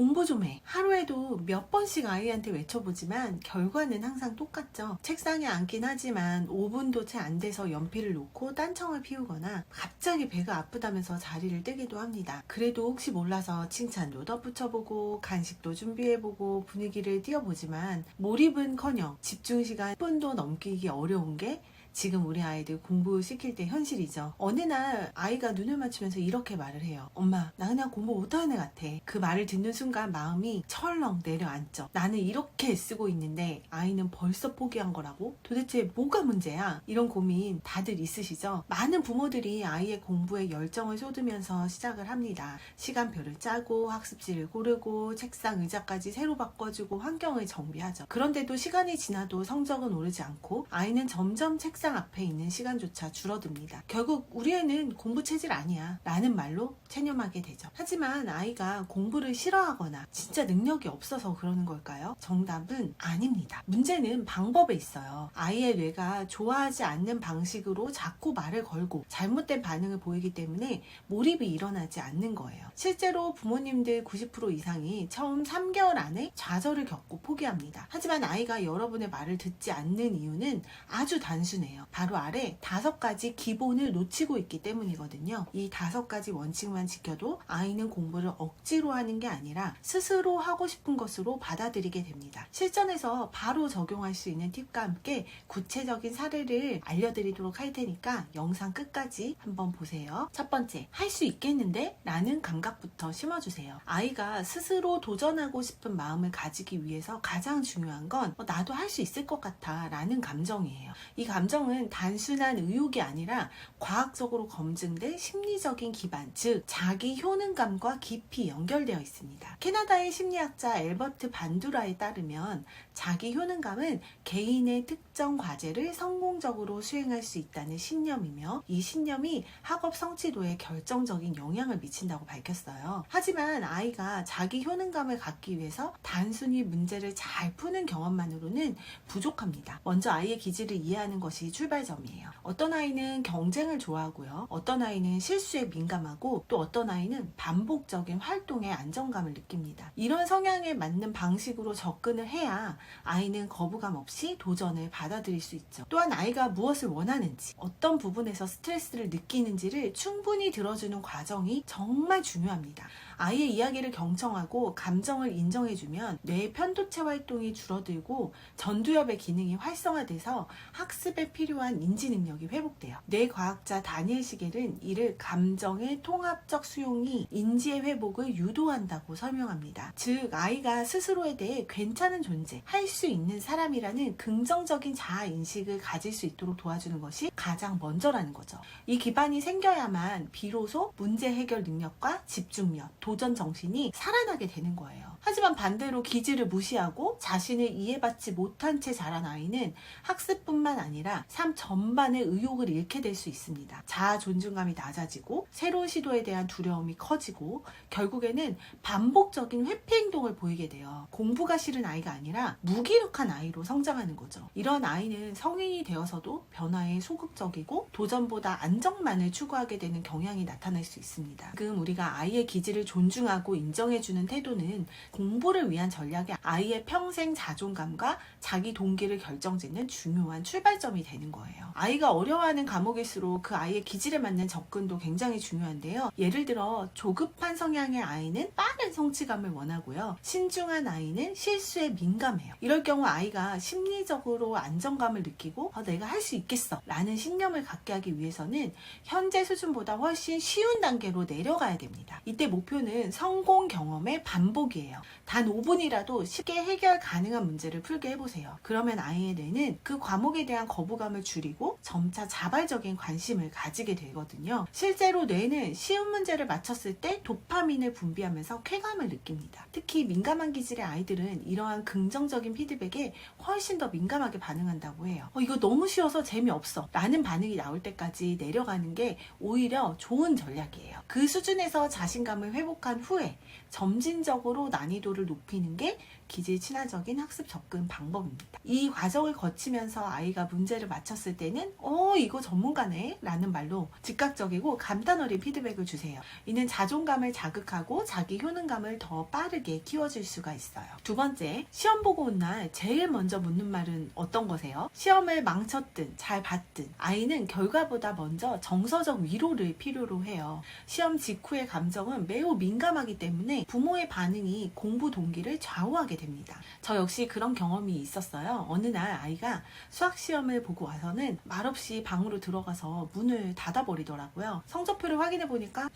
공부 좀 해. 하루에도 몇 번씩 아이한테 외쳐보지만 결과는 항상 똑같죠. 책상에 앉긴 하지만 5분도 채 안 돼서 연필을 놓고 딴청을 피우거나 갑자기 배가 아프다면서 자리를 뜨기도 합니다. 그래도 혹시 몰라서 칭찬도 덧붙여보고 간식도 준비해보고 분위기를 띄워보지만 몰입은커녕 집중시간 10분도 넘기기 어려운 게 지금 우리 아이들 공부시킬 때 현실이죠. 어느 날 아이가 눈을 맞추면서 이렇게 말을 해요. 엄마, 나 그냥 공부 못하는 애 같아. 그 말을 듣는 순간 마음이 철렁 내려앉죠. 나는 이렇게 애쓰고 있는데 아이는 벌써 포기한 거라고? 도대체 뭐가 문제야? 이런 고민 다들 있으시죠? 많은 부모들이 아이의 공부에 열정을 쏟으면서 시작을 합니다. 시간표를 짜고 학습지를 고르고 책상 의자까지 새로 바꿔주고 환경을 정비하죠. 그런데도 시간이 지나도 성적은 오르지 않고 아이는 점점 책상 앞에 있는 시간조차 줄어듭니다. 결국 우리 애는 공부 체질 아니야 라는 말로 체념하게 되죠. 하지만 아이가 공부를 싫어하거나 진짜 능력이 없어서 그러는 걸까요? 정답은 아닙니다. 문제는 방법에 있어요. 아이의 뇌가 좋아하지 않는 방식으로 자꾸 말을 걸고 잘못된 반응을 보이기 때문에 몰입이 일어나지 않는 거예요. 실제로 부모님들 90% 이상이 처음 3개월 안에 좌절을 겪고 포기합니다. 하지만 아이가 여러분의 말을 듣지 않는 이유는 아주 단순해요. 바로 아래 5가지 기본을 놓치고 있기 때문이거든요. 이 5가지 원칙만 지켜도 아이는 공부를 억지로 하는 게 아니라 스스로 하고 싶은 것으로 받아들이게 됩니다. 실전에서 바로 적용할 수 있는 팁과 함께 구체적인 사례를 알려드리도록 할 테니까 영상 끝까지 한번 보세요. 첫 번째, 할 수 있겠는데? 라는 감각부터 심어주세요. 아이가 스스로 도전하고 싶은 마음을 가지기 위해서 가장 중요한 건 나도 할 수 있을 것 같아 라는 감정이에요. 이 감정은 단순한 의욕이 아니라 과학적으로 검증된 심리적인 기반, 즉 자기 효능감과 깊이 연결되어 있습니다. 캐나다의 심리학자 엘버트 반두라에 따르면 자기 효능감은 개인의 특정 과제를 성공적으로 수행할 수 있다는 신념이며 이 신념이 학업 성취도에 결정적인 영향을 미친다고 밝혔어요. 하지만 아이가 자기 효능감을 갖기 위해서 단순히 문제를 잘 푸는 경험만으로는 부족합니다. 먼저 아이의 기질을 이해하는 것이 출발점이에요. 어떤 아이는 경쟁을 좋아하고요. 어떤 아이는 실수에 민감하고 또 어떤 아이는 반복적인 활동에 안정감을 느낍니다. 이런 성향에 맞는 방식으로 접근을 해야 아이는 거부감 없이 도전을 받아들일 수 있죠. 또한 아이가 무엇을 원하는지, 어떤 부분에서 스트레스를 느끼는지를 충분히 들어주는 과정이 정말 중요합니다. 아이의 이야기를 경청하고 감정을 인정해주면 뇌의 편도체 활동이 줄어들고 전두엽의 기능이 활성화돼서 학습에 필요한 인지 능력이 회복돼요. 뇌과학자 다니엘 시겔은 이를 감정의 통합적 수용이 인지의 회복을 유도한다고 설명합니다. 즉 아이가 스스로에 대해 괜찮은 존재, 할 수 있는 사람이라는 긍정적인 자아인식을 가질 수 있도록 도와주는 것이 가장 먼저라는 거죠. 이 기반이 생겨야만 비로소 문제 해결 능력과 집중력, 도전 정신이 살아나게 되는 거예요. 하지만 반대로 기질을 무시하고 자신을 이해받지 못한 채 자란 아이는 학습뿐만 아니라 삶 전반의 의욕을 잃게 될 수 있습니다. 자아 존중감이 낮아지고 새로운 시도에 대한 두려움이 커지고 결국에는 반복적인 회피 행동을 보이게 돼요. 공부가 싫은 아이가 아니라 무기력한 아이로 성장하는 거죠. 이런 아이는 성인이 되어서도 변화에 소극적이고 도전보다 안정만을 추구하게 되는 경향이 나타날 수 있습니다. 지금 우리가 아이의 기질을 존중하고 인정해주는 태도는 공부를 위한 전략이 아이의 평생 자존감과 자기 동기를 결정짓는 중요한 출발점이 되는 거예요. 아이가 어려워하는 과목일수록 그 아이의 기질에 맞는 접근도 굉장히 중요한데요. 예를 들어 조급한 성향의 아이는 빠른 성취감을 원하고요. 신중한 아이는 실수에 민감해요. 이럴 경우 아이가 심리적으로 안정감을 느끼고 내가 할 수 있겠어 라는 신념을 갖게 하기 위해서는 현재 수준보다 훨씬 쉬운 단계로 내려가야 됩니다. 이때 목표는 성공 경험의 반복이에요. 단 5분이라도 쉽게 해결 가능한 문제를 풀게 해보세요. 그러면 아이의 뇌는 그 과목에 대한 거부감을 줄이고 점차 자발적인 관심을 가지게 되거든요. 실제로 뇌는 쉬운 문제를 맞췄을 때 도파민을 분비하면서 쾌감을 느낍니다. 특히 민감한 기질의 아이들은 이러한 긍정적인 피드백에 훨씬 더 민감하게 반응한다고 해요. 이거 너무 쉬워서 재미없어 라는 반응이 나올 때까지 내려가는 게 오히려 좋은 전략이에요. 그 수준에서 자신감을 회복하고 회복한 후에 점진적으로 난이도를 높이는 게 기질 친화적인 학습 접근 방법입니다. 이 과정을 거치면서 아이가 문제를 맞췄을 때는 이거 전문가네 라는 말로 즉각적이고 감탄 어린 피드백을 주세요. 이는 자존감을 자극하고 자기 효능감을 더 빠르게 키워줄 수가 있어요. 두 번째, 시험 보고 온 날 제일 먼저 묻는 말은 어떤 거세요? 시험을 망쳤든 잘 봤든 아이는 결과보다 먼저 정서적 위로를 필요로 해요. 시험 직후의 감정은 매우 민감하기 때문에 부모의 반응이 공부 동기를 좌우하게 됩니다. 저 역시 그런 경험이 있었어요. 어느 날 아이가 수학 시험을 보고 와서는 말없이 방으로 들어가서 문을 닫아버리더라고요. 성적표를 확인해 보니까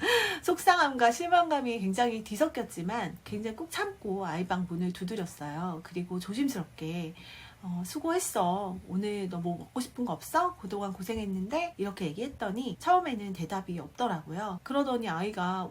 속상함과 실망감이 굉장히 뒤섞였지만 굉장히 꾹 참고 아이 방 문을 두드렸어요. 그리고 조심스럽게 수고했어. 오늘 너 뭐 먹고 싶은 거 없어? 그동안 고생했는데 이렇게 얘기했더니 처음에는 대답이 없더라고요. 그러더니 아이가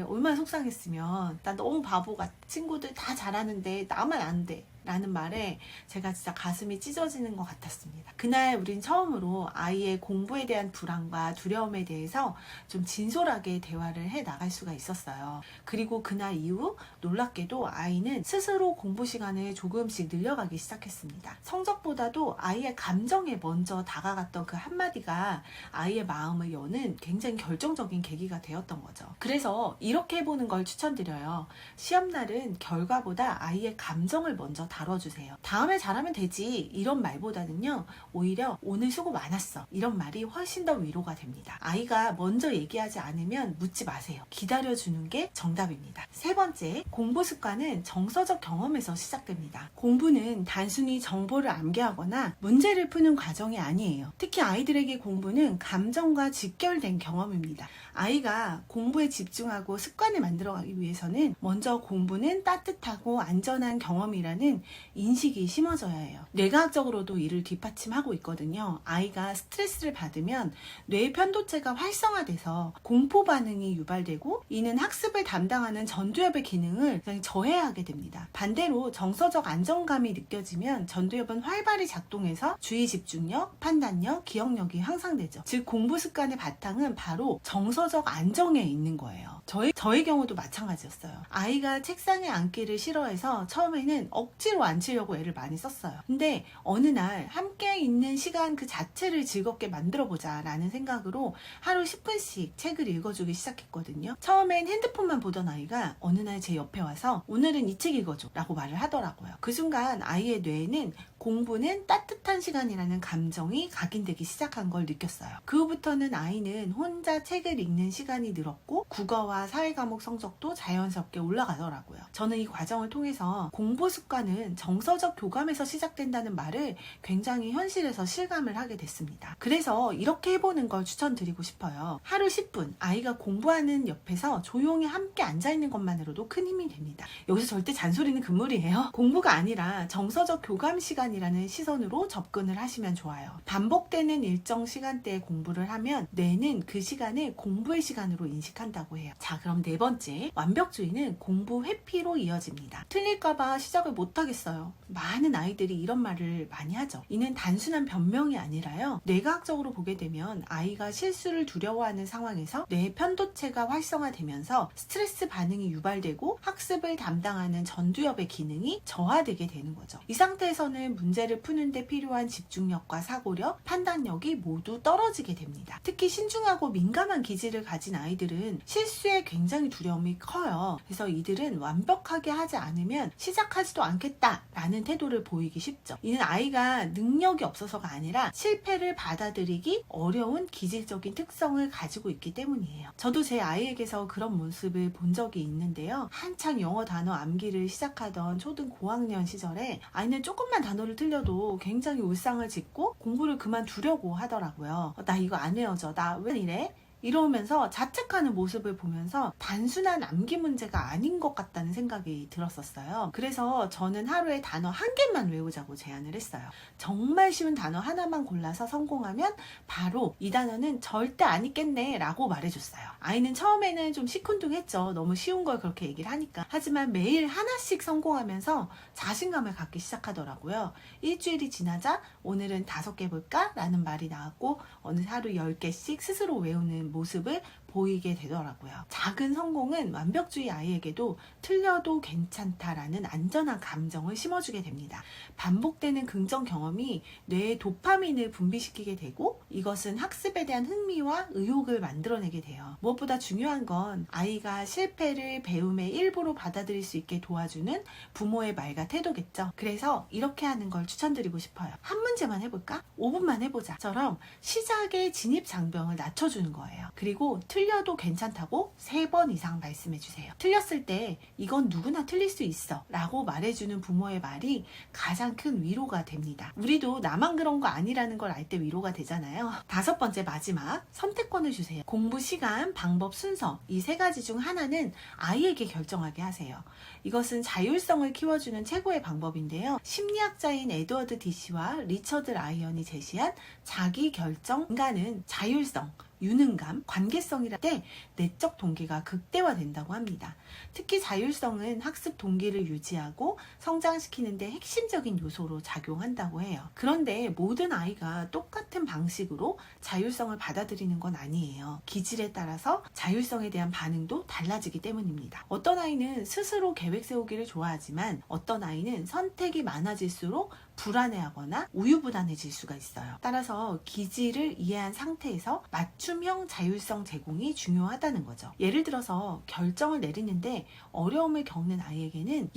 얼마나 속상했으면 나 너무 바보 같아. 친구들 다 잘하는데 나만 안 돼. 라는 말에 제가 진짜 가슴이 찢어지는 것 같았습니다. 그날 우린 처음으로 아이의 공부에 대한 불안과 두려움에 대해서 좀 진솔하게 대화를 해 나갈 수가 있었어요. 그리고 그날 이후 놀랍게도 아이는 스스로 공부 시간을 조금씩 늘려가기 시작했습니다. 성적보다도 아이의 감정에 먼저 다가갔던 그 한마디가 아이의 마음을 여는 굉장히 결정적인 계기가 되었던 거죠. 그래서 이렇게 해보는 걸 추천드려요. 시험날은 결과보다 아이의 감정을 먼저 다뤄주세요. 다음에 잘하면 되지 이런 말보다는요, 오히려 오늘 수고 많았어 이런 말이 훨씬 더 위로가 됩니다. 아이가 먼저 얘기하지 않으면 묻지 마세요. 기다려주는 게 정답입니다. 세 번째, 공부 습관은 정서적 경험에서 시작됩니다. 공부는 단순히 정보를 암기하거나 문제를 푸는 과정이 아니에요. 특히 아이들에게 공부는 감정과 직결된 경험입니다. 아이가 공부에 집중하고 습관을 만들어가기 위해서는 먼저 공부는 따뜻하고 안전한 경험이라는 인식이 심어져야 해요. 뇌과학적으로도 이를 뒷받침하고 있거든요. 아이가 스트레스를 받으면 뇌 편도체가 활성화돼서 공포 반응이 유발되고 이는 학습을 담당하는 전두엽의 기능을 저해하게 됩니다. 반대로 정서적 안정감이 느껴지면 전두엽은 활발히 작동해서 주의 집중력, 판단력, 기억력이 향상되죠. 즉 공부 습관의 바탕은 바로 정서적 안정에 있는 거예요. 저의 경우도 마찬가지였어요. 아이가 책상에 앉기를 싫어해서 처음에는 억지로 앉히려고 애를 많이 썼어요. 근데 어느 날 함께 있는 시간 그 자체를 즐겁게 만들어보자 라는 생각으로 하루 10분씩 책을 읽어주기 시작했거든요. 처음엔 핸드폰만 보던 아이가 어느 날 제 옆에 와서 오늘은 이 책 읽어줘 라고 말을 하더라고요. 그 순간 아이의 뇌에는 공부는 따뜻한 시간이라는 감정이 각인되기 시작한 걸 느꼈어요. 그 후부터는 아이는 혼자 책을 읽는 시간이 늘었고 국어와 사회과목 성적도 자연스럽게 올라가더라고요. 저는 이 과정을 통해서 공부 습관은 정서적 교감에서 시작된다는 말을 굉장히 현실에서 실감을 하게 됐습니다. 그래서 이렇게 해보는 걸 추천드리고 싶어요. 하루 10분 아이가 공부하는 옆에서 조용히 함께 앉아있는 것만으로도 큰 힘이 됩니다. 여기서 절대 잔소리는 금물이에요. 공부가 아니라 정서적 교감 시간이라는 시선으로 접근을 하시면 좋아요. 반복되는 일정 시간대에 공부를 하면 뇌는 그 시간을 공부의 시간으로 인식한다고 해요. 자, 그럼 네 번째, 완벽주의는 공부 회피로 이어집니다. 틀릴까봐 시작을 못하겠어요. 많은 아이들이 이런 말을 많이 하죠. 이는 단순한 변명이 아니라요, 뇌과학적으로 보게 되면 아이가 실수를 두려워하는 상황에서 뇌 편도체가 활성화되면서 스트레스 반응이 유발되고 학습을 담당하는 전두엽의 기능이 저하되게 되는 거죠. 이 상태에서는 문제를 푸는데 필요한 집중력과 사고력, 판단력이 모두 떨어지게 됩니다. 특히 신중하고 민감한 기질을 가진 아이들은 실수에 굉장히 두려움이 커요. 그래서 이들은 완벽하게 하지 않으면 시작하지도 않겠다라는 태도를 보이기 쉽죠. 이는 아이가 능력이 없어서가 아니라 실패를 받아들이기 어려운 기질적인 특성을 가지고 있기 때문이에요. 저도 제 아이에게서 그런 모습을 본 적이 있는데요. 한창 영어 단어 암기를 시작하던 초등 고학년 시절에 아이는 조금만 단어를 틀려도 굉장히 울상을 짓고 공부를 그만두려고 하더라고요. 나 이거 안 외워져. 나 왜 이래? 이러면서 자책하는 모습을 보면서 단순한 암기 문제가 아닌 것 같다는 생각이 들었었어요. 그래서 저는 하루에 단어 한 개만 외우자고 제안을 했어요. 정말 쉬운 단어 하나만 골라서 성공하면 바로 이 단어는 절대 안 잊겠네 라고 말해줬어요. 아이는 처음에는 좀 시큰둥했죠. 너무 쉬운 걸 그렇게 얘기를 하니까. 하지만 매일 하나씩 성공하면서 자신감을 갖기 시작하더라고요. 일주일이 지나자 오늘은 5개 볼까? 라는 말이 나왔고 어느 하루 10개씩 스스로 외우는 모습을 보이게 되더라고요. 작은 성공은 완벽주의 아이에게도 틀려도 괜찮다라는 안전한 감정을 심어주게 됩니다. 반복되는 긍정 경험이 뇌에 도파민을 분비시키게 되고 이것은 학습에 대한 흥미와 의욕을 만들어내게 돼요. 무엇보다 중요한 건 아이가 실패를 배움의 일부로 받아들일 수 있게 도와주는 부모의 말과 태도겠죠. 그래서 이렇게 하는 걸 추천드리고 싶어요. 한 문제만 해볼까? 5분만 해보자 처럼 시작의 진입 장벽을 낮춰주는 거예요. 그리고 틀려도 괜찮다고 3번 이상 말씀해주세요. 틀렸을 때 이건 누구나 틀릴 수 있어 라고 말해주는 부모의 말이 가장 큰 위로가 됩니다. 우리도 나만 그런 거 아니라는 걸 알 때 위로가 되잖아요. 5번째 마지막, 선택권을 주세요. 공부 시간, 방법, 순서 이 3가지 중 하나는 아이에게 결정하게 하세요. 이것은 자율성을 키워주는 최고의 방법인데요. 심리학자인 에드워드 디시와 리처드 라이언이 제시한 자기결정 인간은 자율성, 유능감, 관계성이랄 때 내적 동기가 극대화된다고 합니다. 특히 자율성은 학습 동기를 유지하고 성장시키는 데 핵심적인 요소로 작용한다고 해요. 그런데 모든 아이가 똑같은 방식으로 자율성을 받아들이는 건 아니에요. 기질에 따라서 자율성에 대한 반응도 달라지기 때문입니다. 어떤 아이는 스스로 계획 세우기를 좋아하지만 어떤 아이는 선택이 많아질수록 불안해하거나 우유부단해질 수가 있어요. 따라서 기질을 이해한 상태에서 맞춤형 자율성 제공이 중요하다는 거죠. 예를 들어서 결정을 내리는데 어려움을 겪는 아이에게는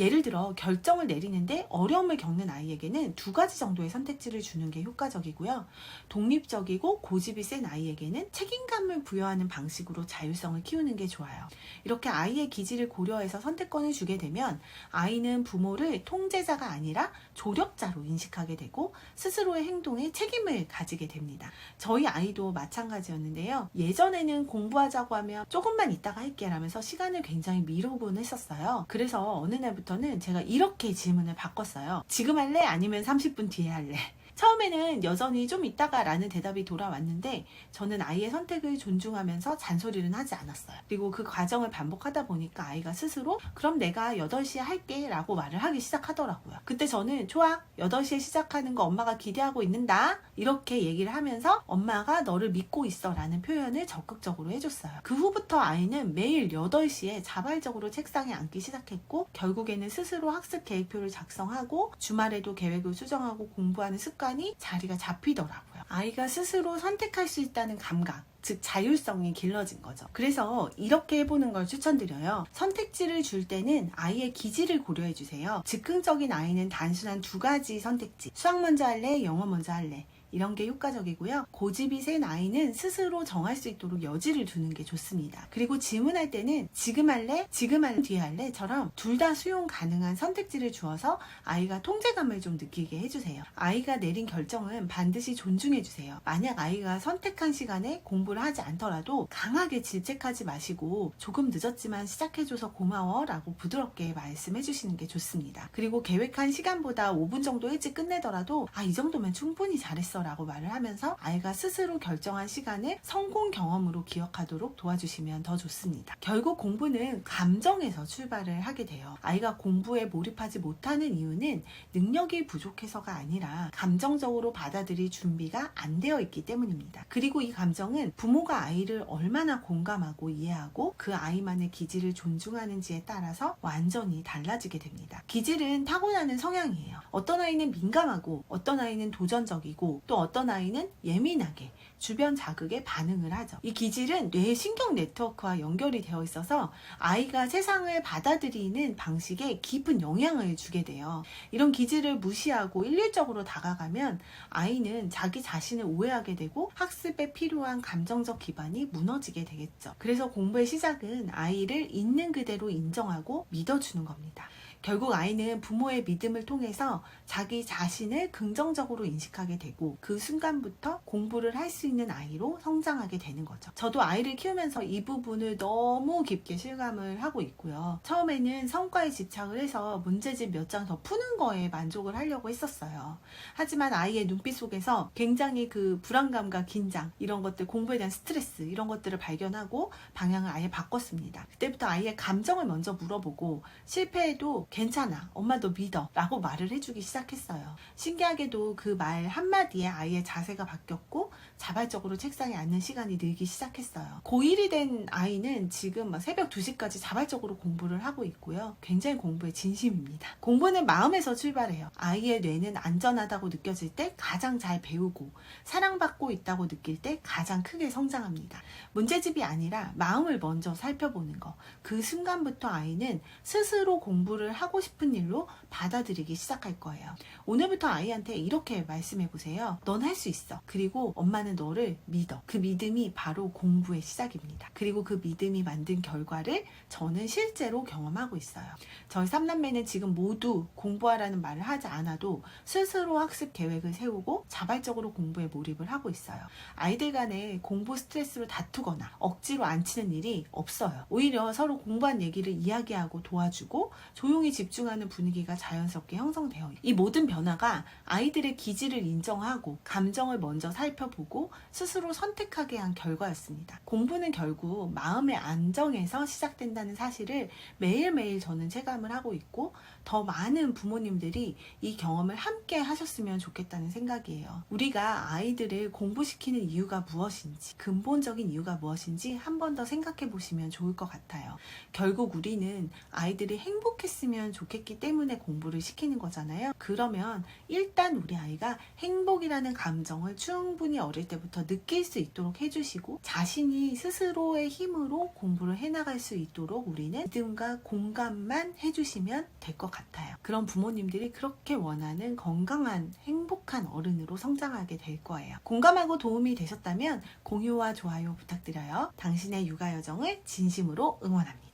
2가지 정도의 선택지를 주는 게 효과적이고요. 독립적이고 고집이 센 아이에게는 책임감을 부여하는 방식으로 자율성을 키우는 게 좋아요. 이렇게 아이의 기질을 고려해서 선택권을 주게 되면 아이는 부모를 통제자가 아니라 조력자로 인식하게 되고 스스로의 행동에 책임을 가지게 됩니다. 저희 아이도 마찬가지였는데요. 예전에는 공부하자고 하면 조금만 이따가 할게 라면서 시간을 굉장히 미루곤 했었어요. 그래서 어느 날부터는 제가 이렇게 질문을 바꿨어요. 지금 할래? 아니면 30분 뒤에 할래? 처음에는 여전히 좀 이따가 라는 대답이 돌아왔는데 저는 아이의 선택을 존중하면서 잔소리는 하지 않았어요. 그리고 그 과정을 반복하다 보니까 아이가 스스로 그럼 내가 8시에 할게 라고 말을 하기 시작하더라고요. 그때 저는 좋아, 8시에 시작하는 거 엄마가 기대하고 있는다 이렇게 얘기를 하면서 엄마가 너를 믿고 있어 라는 표현을 적극적으로 해줬어요. 그 후부터 아이는 매일 8시에 자발적으로 책상에 앉기 시작했고 결국에는 스스로 학습 계획표를 작성하고 주말에도 계획을 수정하고 공부하는 습관이 자리가 잡히더라고요. 아이가 스스로 선택할 수 있다는 감각, 즉 자율성이 길러진 거죠. 그래서 이렇게 해보는 걸 추천드려요. 선택지를 줄 때는 아이의 기질을 고려해 주세요. 즉흥적인 아이는 단순한 2가지 선택지, 수학 먼저 할래, 영어 먼저 할래 이런 게 효과적이고요. 고집이 센 아이는 스스로 정할 수 있도록 여지를 두는 게 좋습니다. 그리고 질문할 때는 지금 할래? 지금 할래? 뒤에 할래? 처럼 둘 다 수용 가능한 선택지를 주어서 아이가 통제감을 좀 느끼게 해주세요. 아이가 내린 결정은 반드시 존중해주세요. 만약 아이가 선택한 시간에 공부를 하지 않더라도 강하게 질책하지 마시고 조금 늦었지만 시작해줘서 고마워 라고 부드럽게 말씀해주시는 게 좋습니다. 그리고 계획한 시간보다 5분 정도 일찍 끝내더라도 이 정도면 충분히 잘했어 라고 말을 하면서 아이가 스스로 결정한 시간을 성공 경험으로 기억하도록 도와주시면 더 좋습니다. 결국 공부는 감정에서 출발을 하게 돼요. 아이가 공부에 몰입하지 못하는 이유는 능력이 부족해서가 아니라 감정적으로 받아들일 준비가 안 되어 있기 때문입니다. 그리고 이 감정은 부모가 아이를 얼마나 공감하고 이해하고 그 아이만의 기질을 존중하는지에 따라서 완전히 달라지게 됩니다. 기질은 타고나는 성향이에요. 어떤 아이는 민감하고 어떤 아이는 도전적이고 또 어떤 아이는 예민하게 주변 자극에 반응을 하죠. 이 기질은 뇌의 신경 네트워크와 연결이 되어 있어서 아이가 세상을 받아들이는 방식에 깊은 영향을 주게 돼요. 이런 기질을 무시하고 일률적으로 다가가면 아이는 자기 자신을 오해하게 되고 학습에 필요한 감정적 기반이 무너지게 되겠죠. 그래서 공부의 시작은 아이를 있는 그대로 인정하고 믿어주는 겁니다. 결국 아이는 부모의 믿음을 통해서 자기 자신을 긍정적으로 인식하게 되고 그 순간부터 공부를 할 수 있는 아이로 성장하게 되는 거죠. 저도 아이를 키우면서 이 부분을 너무 깊게 실감을 하고 있고요. 처음에는 성과에 집착을 해서 문제집 몇 장 더 푸는 거에 만족을 하려고 했었어요. 하지만 아이의 눈빛 속에서 굉장히 그 불안감과 긴장, 이런 것들, 공부에 대한 스트레스 이런 것들을 발견하고 방향을 아예 바꿨습니다. 그때부터 아이의 감정을 먼저 물어보고 실패해도 괜찮아, 엄마 너 믿어 라고 말을 해주기 시작했어요. 신기하게도 그 말 한마디에 아이의 자세가 바뀌었고 자발적으로 책상에 앉는 시간이 늘기 시작했어요. 고1이 된 아이는 지금 막 새벽 2시까지 자발적으로 공부를 하고 있고요. 굉장히 공부에 진심입니다. 공부는 마음에서 출발해요. 아이의 뇌는 안전하다고 느껴질 때 가장 잘 배우고 사랑받고 있다고 느낄 때 가장 크게 성장합니다. 문제집이 아니라 마음을 먼저 살펴보는 거. 그 순간부터 아이는 스스로 공부를 하고 싶은 일로 받아들이기 시작할 거예요. 오늘부터 아이한테 이렇게 말씀해 보세요. 넌 할 수 있어. 그리고 엄마는 너를 믿어. 그 믿음이 바로 공부의 시작입니다. 그리고 그 믿음이 만든 결과를 저는 실제로 경험하고 있어요. 저희 3남매는 지금 모두 공부하라는 말을 하지 않아도 스스로 학습 계획을 세우고 자발적으로 공부에 몰입을 하고 있어요. 아이들 간에 공부 스트레스로 다투거나 억지로 앉히는 일이 없어요. 오히려 서로 공부한 얘기를 이야기하고 도와주고 조용히 집중하는 분위기가 자연스럽게 형성돼요. 이 모든 변화가 아이들의 기질을 인정하고 감정을 먼저 살펴보고 스스로 선택하게 한 결과였습니다. 공부는 결국 마음의 안정에서 시작된다는 사실을 매일매일 저는 체감을 하고 있고 더 많은 부모님들이 이 경험을 함께 하셨으면 좋겠다는 생각이에요. 우리가 아이들을 공부시키는 이유가 무엇인지, 근본적인 이유가 무엇인지 한 번 더 생각해 보시면 좋을 것 같아요. 결국 우리는 아이들이 행복했으면 좋겠기 때문에 공부를 시키는 거잖아요. 그러면 일단 우리 아이가 행복이라는 감정을 충분히 어릴 때부터 느낄 수 있도록 해주시고 자신이 스스로의 힘으로 공부를 해나갈 수 있도록 우리는 믿음과 공감만 해주시면 될 것 같아요. 그런 부모님들이 그렇게 원하는 건강한 행복한 어른으로 성장하게 될 거예요. 공감하고 도움이 되셨다면 공유와 좋아요 부탁드려요. 당신의 육아 여정을 진심으로 응원합니다.